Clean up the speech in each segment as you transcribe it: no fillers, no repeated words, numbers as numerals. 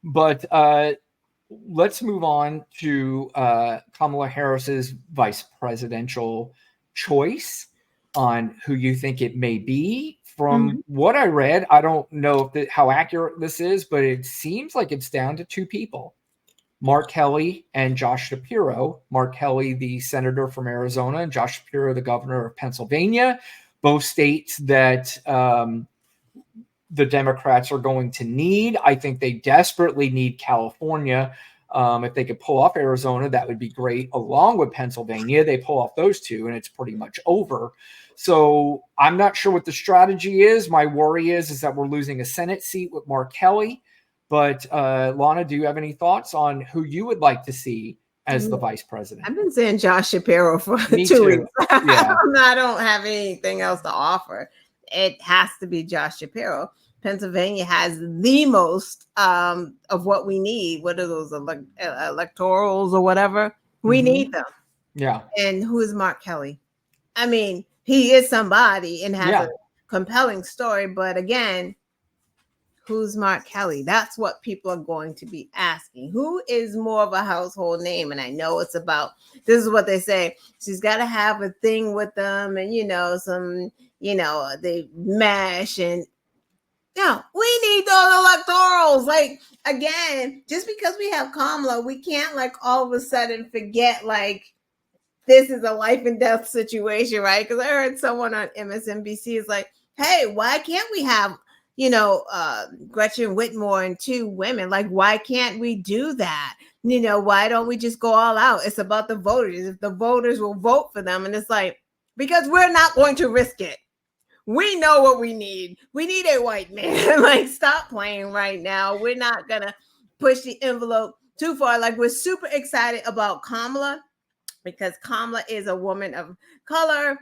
But let's move on to Kamala Harris's vice presidential choice on who you think it may be. From what I read, I don't know how accurate this is, but it seems like it's down to two people, Mark Kelly and Josh Shapiro. Mark Kelly, the senator from Arizona, and Josh Shapiro, the governor of Pennsylvania, both states that the Democrats are going to need. I think they desperately need California. If they could pull off Arizona, that would be great. Along with Pennsylvania, they pull off those two, and it's pretty much over. So I'm not sure what the strategy is. My worry is that we're losing a Senate seat with Mark Kelly. But Lana, do you have any thoughts on who you would like to see as the vice president? I've been saying Josh Shapiro for Me 2 too. weeks. Yeah. I don't have anything else to offer. It has to be Josh Shapiro. Pennsylvania has the most of what we need. What are those electorals or whatever? We need them. Yeah. And who is Mark Kelly? I mean, he is somebody and has a compelling story. But again, who's Mark Kelly? That's what people are going to be asking. Who is more of a household name? And I know it's about, this is what they say. She's got to have a thing with them and, they mash and, no, we need those electorals. Like, again, just because we have Kamala, we can't all of a sudden forget this is a life and death situation, right? Because I heard someone on MSNBC is like, hey, why can't we have, Gretchen Whitmer and 2 women? Why can't we do that? Why don't we just go all out? It's about the voters. If the voters will vote for them, and it's because we're not going to risk it. We know what we need. We need a white man. Stop playing right now. We're not going to push the envelope too far. We're super excited about Kamala because Kamala is a woman of color.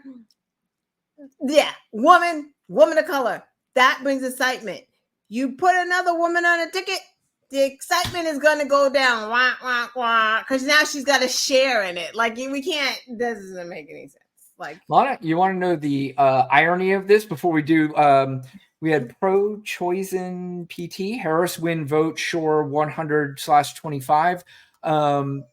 Yeah, woman of color. That brings excitement. You put another woman on a ticket, the excitement is going to go down. Because now she's got a share in it. We can't, this doesn't make any sense. Lana, you want to know the irony of this before we do? We had pro-choice PT, Harris win vote, Shore 100/25. I'm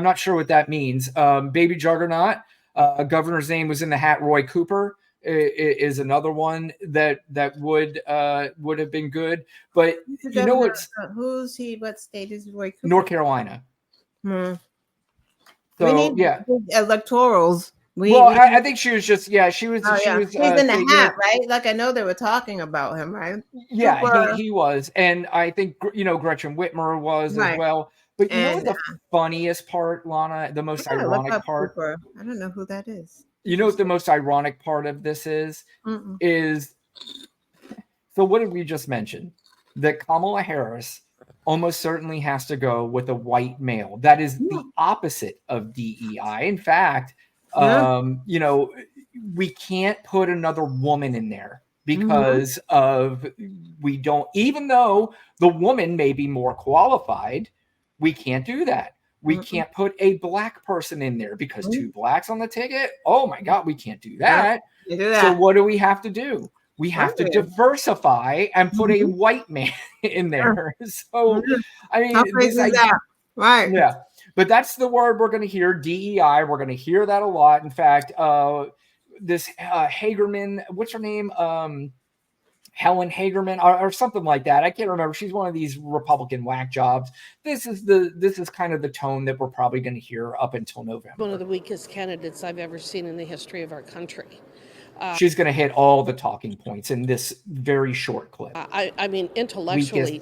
not sure what that means. Baby Juggernaut, governor's name was in the hat. Roy Cooper is another one that would have been good. But you know what's who's he? What state is Roy Cooper? North Carolina. So we need electorals. I think she was just she was. He's in the hat, right? I know they were talking about him, right? Yeah, he was, and I think Gretchen Whitmer was as well. But you know what the funniest part, Lana, the most ironic part? Cooper. I don't know who that is. You know what the most ironic part of this is? So what did we just mention? That Kamala Harris almost certainly has to go with a white male. That is the opposite of DEI. In fact, we can't put another woman in there because we don't, even though the woman may be more qualified, we can't do that. We can't put a black person in there because 2 blacks on the ticket. Oh my God, we can't do that. So what do we have to do? We have to diversify and put a white man in there. So, I mean, right. Yeah. But that's the word we're going to hear, DEI. We're going to hear that a lot. In fact, this Hagerman, what's her name? Helen Hagerman or something like that. I can't remember. She's one of these Republican whack jobs. This is kind of the tone that we're probably going to hear up until November. One of the weakest candidates I've ever seen in the history of our country. She's going to hit all the talking points in this very short clip. I mean, intellectually,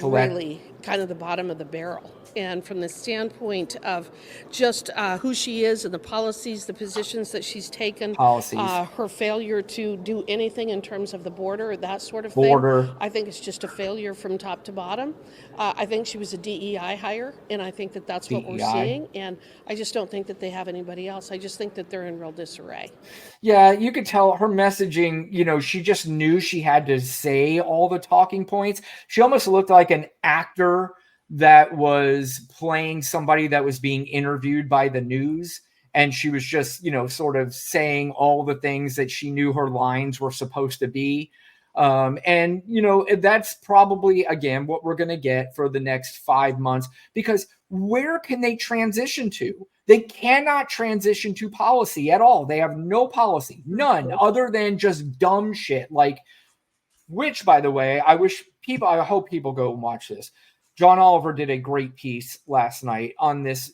really kind of the bottom of the barrel. And from the standpoint of just who she is and the policies, the positions that she's taken, her failure to do anything in terms of the border, that sort of thing, I think it's just a failure from top to bottom. I think she was a DEI hire, and I think that that's what we're seeing. And I just don't think that they have anybody else. I just think that they're in real disarray. Yeah, you could tell her messaging, she just knew she had to say all the talking points. She almost looked like an actor that was playing somebody that was being interviewed by the news. And she was just, sort of saying all the things that she knew her lines were supposed to be. And, that's probably, again, what we're going to get for the next 5 months, because where can they transition to? They cannot transition to policy at all. They have no policy, none, other than just dumb shit. Which, by the way, I hope people go and watch this. John Oliver did a great piece last night on this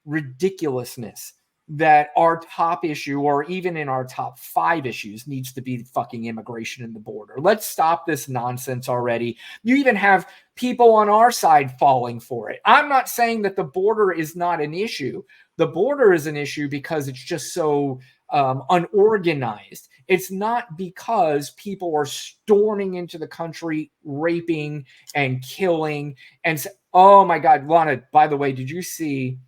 ridiculousness that our top issue, or even in our top 5 issues, needs to be fucking immigration and the border. Let's stop this nonsense already. You even have people on our side falling for it. I'm not saying that the border is not an issue. The border is an issue because it's just so unorganized. It's not because people are storming into the country, raping and killing. And oh my God, Lana, by the way, did you see?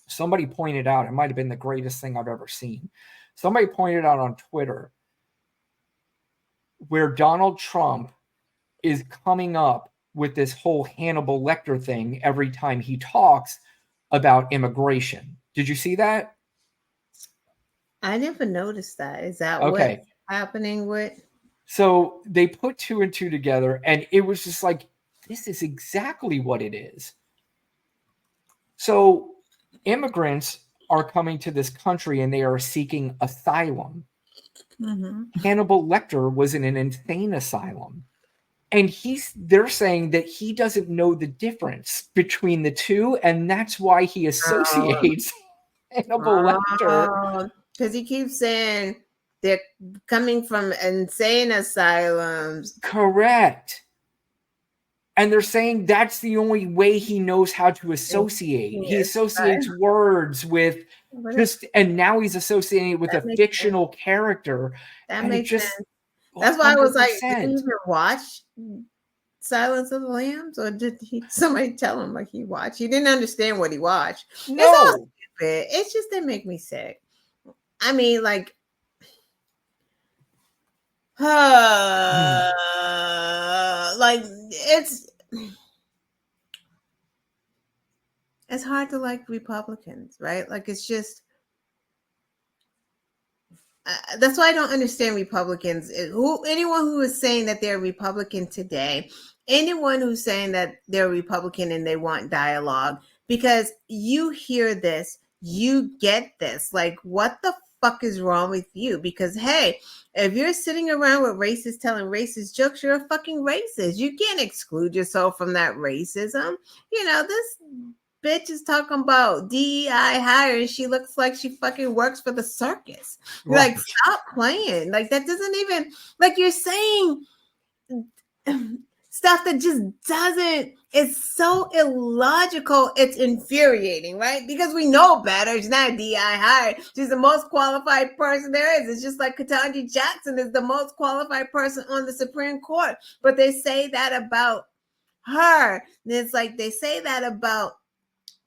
Somebody pointed out, it might have been the greatest thing I've ever seen. Somebody pointed out on Twitter where Donald Trump is coming up with this whole Hannibal Lecter thing every time he talks about immigration. Did you see that? I never noticed that. Is that okay? What's happening with? So they put 2 and 2 together, and it was just like, this is exactly what it is. So immigrants are coming to this country and they are seeking asylum. Mm-hmm. Hannibal Lecter was in an insane asylum. And they're saying that he doesn't know the difference between the two, and that's why he associates Hannibal Lecter. Because he keeps saying they're coming from insane asylums. Correct. And they're saying that's the only way he knows how to associate. Yes, he associates words with and now he's associating it with a fictional character. That makes sense. That's why I was like, did you even watch Silence of the Lambs? Or did somebody tell him he watched? He didn't understand what he watched. No. It's all stupid. It's just, they make me sick. I mean, it's hard to like Republicans, right? It's just that's why I don't understand Republicans. Anyone who is saying that they're Republican today, anyone who's saying that they're Republican and they want dialogue, because you hear this, you get this. What the fuck is wrong with you? Because hey, if you're sitting around with racists telling racist jokes, you're a fucking racist. You can't exclude yourself from that racism. This bitch is talking about DEI hire and she looks like she fucking works for the circus. Right. Stop playing. That doesn't even, you're saying stuff that just doesn't, it's so illogical, it's infuriating, right? Because we know better. She's not a DEI hire. She's the most qualified person there is. It's just like Ketanji Jackson is the most qualified person on the Supreme Court. But they say that about her. And it's they say that about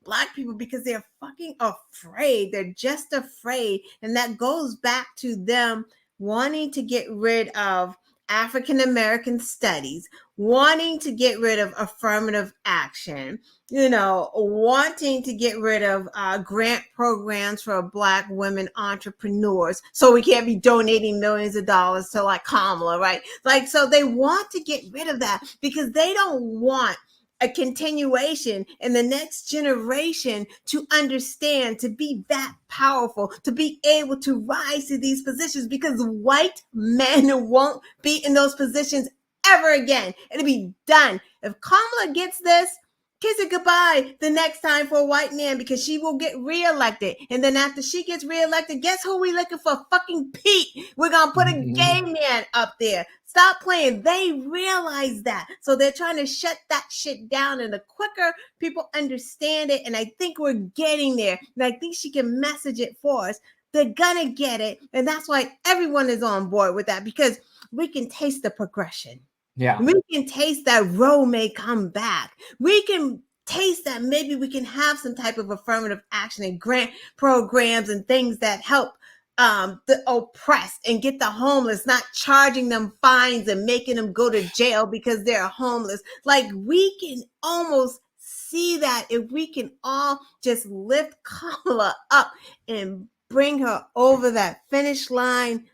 Black people because they're fucking afraid. They're just afraid. And that goes back to them wanting to get rid of African American studies, wanting to get rid of affirmative action, wanting to get rid of grant programs for Black women entrepreneurs. So we can't be donating millions of dollars to Kamala, right? So they want to get rid of that because they don't want a continuation in the next generation to understand, to be that powerful, to be able to rise to these positions, because white men won't be in those positions ever again. It'll be done. If Kamala gets this, kiss it goodbye the next time for a white man, because she will get reelected. And then after she gets reelected, guess who we looking for? Fucking Pete. We're going to put a gay man up there. Stop playing. They realize that. So they're trying to shut that shit down. And the quicker people understand it, and I think we're getting there, and I think she can message it for us, they're going to get it. And that's why everyone is on board with that, because we can taste the progression. Yeah. We can taste that Roe may come back. We can taste that maybe we can have some type of affirmative action and grant programs and things that help the oppressed and get the homeless, not charging them fines and making them go to jail because they're homeless. We can almost see that if we can all just lift Kamala up and bring her over that finish line,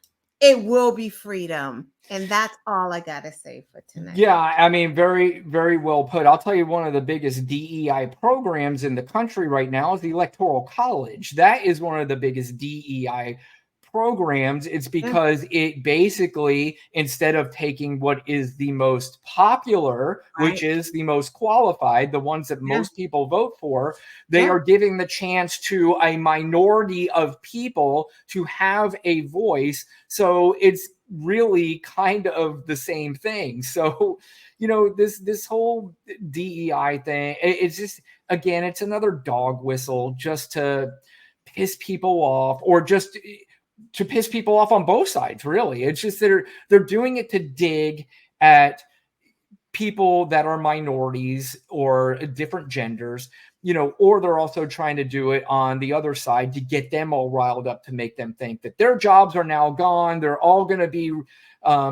it will be freedom. And that's all I got to say for tonight. Yeah, I mean, very, very well put. I'll tell you, one of the biggest DEI programs in the country right now is the Electoral College. That is one of the biggest DEI programs. It's because it basically, instead of taking what is the most popular, which is the most qualified, the ones that most people vote for, they are giving the chance to a minority of people to have a voice. So it's really kind of the same thing. So, you know, this whole DEI thing, it's just, again, it's another dog whistle just to piss people off, or just to piss people off on both sides, really. It's just that they're doing it to dig at people that are minorities or different genders, you know, or they're also trying to do it on the other side to get them all riled up, to make them think that their jobs are now gone. They're all going to be,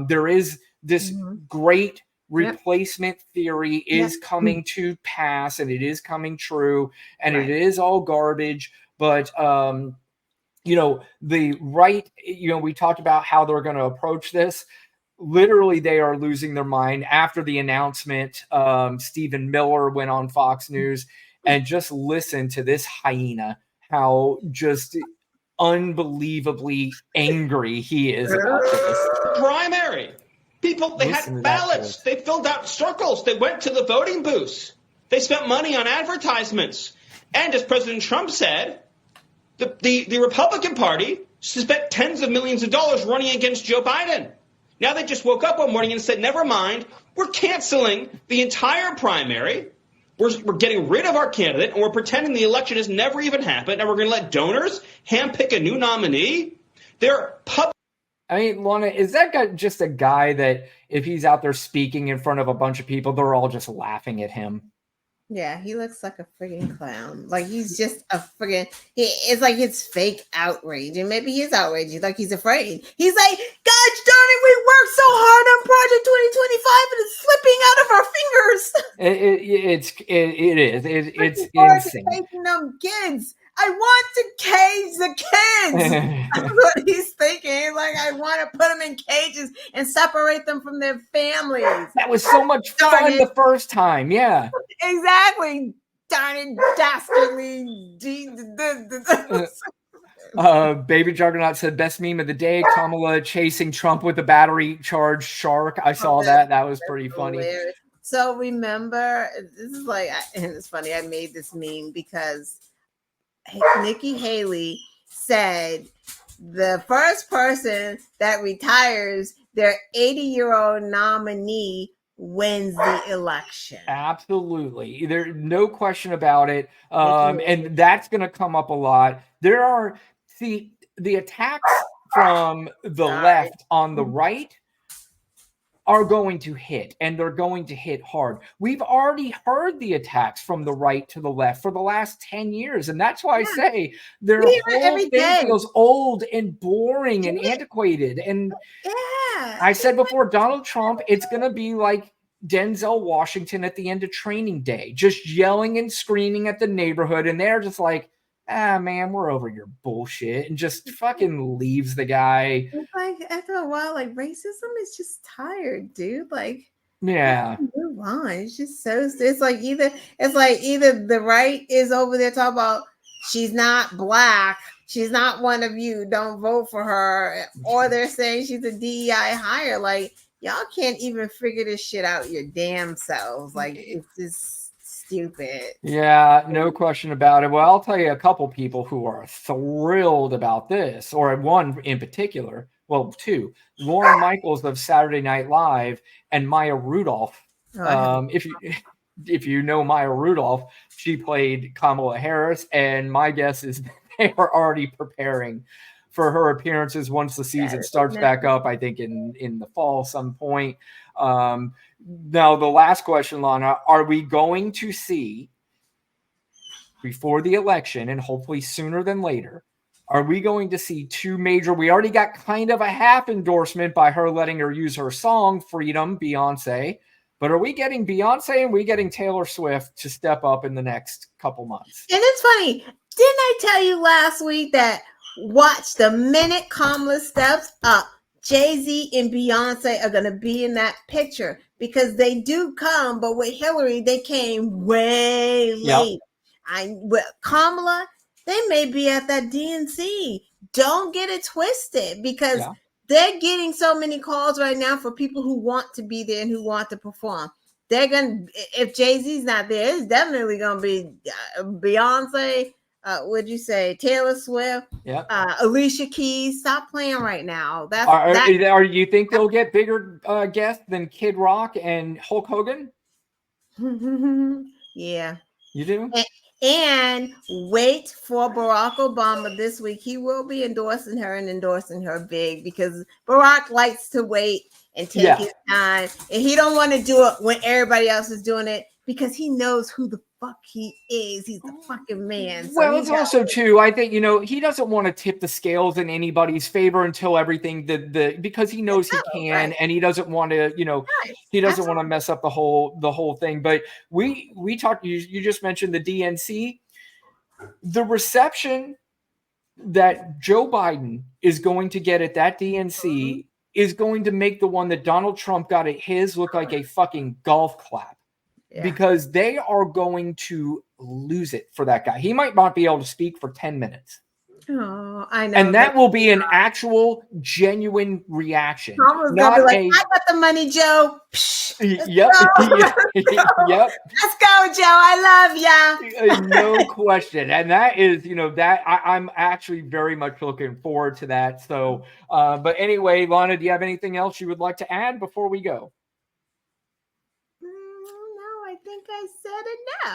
there is this great replacement theory is coming to pass, and it is coming true, and it is all garbage. But, you know, the right, you know, we talked about how they're going to approach this. Literally, they are losing their mind after the announcement. Stephen Miller went on Fox News, and just listen to this hyena, how just unbelievably angry he is about this. Primary. People, they had ballots. They filled out circles. They went to the voting booths. They spent money on advertisements. And as President Trump said, the Republican Party spent tens of millions of dollars running against Joe Biden. Now they just woke up one morning and said, never mind, we're canceling the entire primary. We're getting rid of our candidate, and we're pretending the election has never even happened, and we're going to let donors handpick a new nominee. They're public. I mean, Lana, is that guy just a guy that if he's out there speaking in front of a bunch of people, they're all just laughing at him? Yeah, he looks like a friggin' clown. Like, he's just a friggin', it's like it's fake outrage. And maybe he's outraged, like he's afraid. He's like, gosh darn it, we worked so hard on Project 2025 and it's slipping out of our fingers. It's insane. Taking them kids. I want to cage the kids. That's what he's thinking. Like, I want to put them in cages and separate them from their families. That was so much fun the first time. Yeah. Exactly. Darn it, dastardly. Baby Juggernaut said, best meme of the day, Kamala chasing Trump with a battery charged shark. I saw that. That was pretty funny. Hilarious. So remember, this is like, and it's funny, I made this meme because Nikki Haley said the first person that retires their 80-year-old nominee wins the election. Absolutely. There's no question about it. And that's going to come up a lot. There are the attacks from the left on the right are going to hit, and they're going to hit hard. We've already heard the attacks from the right to the left for the last 10 years. And that's why I say their whole thing feels old and boring and antiquated. And I said before, Donald Trump, it's going to be like Denzel Washington at the end of Training Day, just yelling and screaming at the neighborhood. And they're just like, man, we're over your bullshit, and just fucking leaves the guy. It's like, after a while, like, racism is just tired, dude. Like, yeah, move on. It's just so, it's like either the right is over there talking about she's not black, she's not one of you, don't vote for her, or they're saying she's a DEI hire. Like, y'all can't even figure this shit out your damn selves. Like, it's just stupid. Yeah, no question about it. Well, I'll tell you a couple people who are thrilled about this, or one in particular. Well, two: Lauren Michaels of Saturday Night Live and Maya Rudolph. If you know Maya Rudolph, she played Kamala Harris, and my guess is they are already preparing for her appearances once the season starts back up. I think in the fall, some point. Now, the last question, Lana, are we going to see before the election, and hopefully sooner than later, are we going to see two major, we already got kind of a half endorsement by her letting her use her song, Freedom, Beyonce, but are we getting Beyonce and we getting Taylor Swift to step up in the next couple months? And it's funny, didn't I tell you last week that watch the minute Kamala steps up, Jay-Z and Beyonce are going to be in that picture because they do come, but with Hillary, they came way late. With Kamala, they may be at that DNC. Don't get it twisted because they're getting so many calls right now for people who want to be there and who want to perform. They're going to, if Jay-Z's not there, it's definitely going to be Beyonce, what'd you say, Taylor Swift, Alicia Keys. Stop playing right now. You think they'll get bigger guests than Kid Rock and Hulk Hogan? Yeah. You do? And wait for Barack Obama this week. He will be endorsing her big because Barack likes to wait and take his time. And he don't want to do it when everybody else is doing it because he knows who the fuck he is. He's the fucking man. So well, it's also too, I think, he doesn't want to tip the scales in anybody's favor until everything because he knows he can, and he doesn't want to, he doesn't want to mess up the whole thing. But we talked, you just mentioned the DNC, the reception that Joe Biden is going to get at that DNC is going to make the one that Donald Trump got at his look like a fucking golf clap. Because they are going to lose it for that guy. He might not be able to speak for 10 minutes. Oh, I know. And that will be an actual, genuine reaction. Not like, I got the money, Joe. Yep. Yep. Let's go, Joe. I love ya. No question. And that is, that I'm actually very much looking forward to that. So, but anyway, Lana, do you have anything else you would like to add before we go? I think I said enough.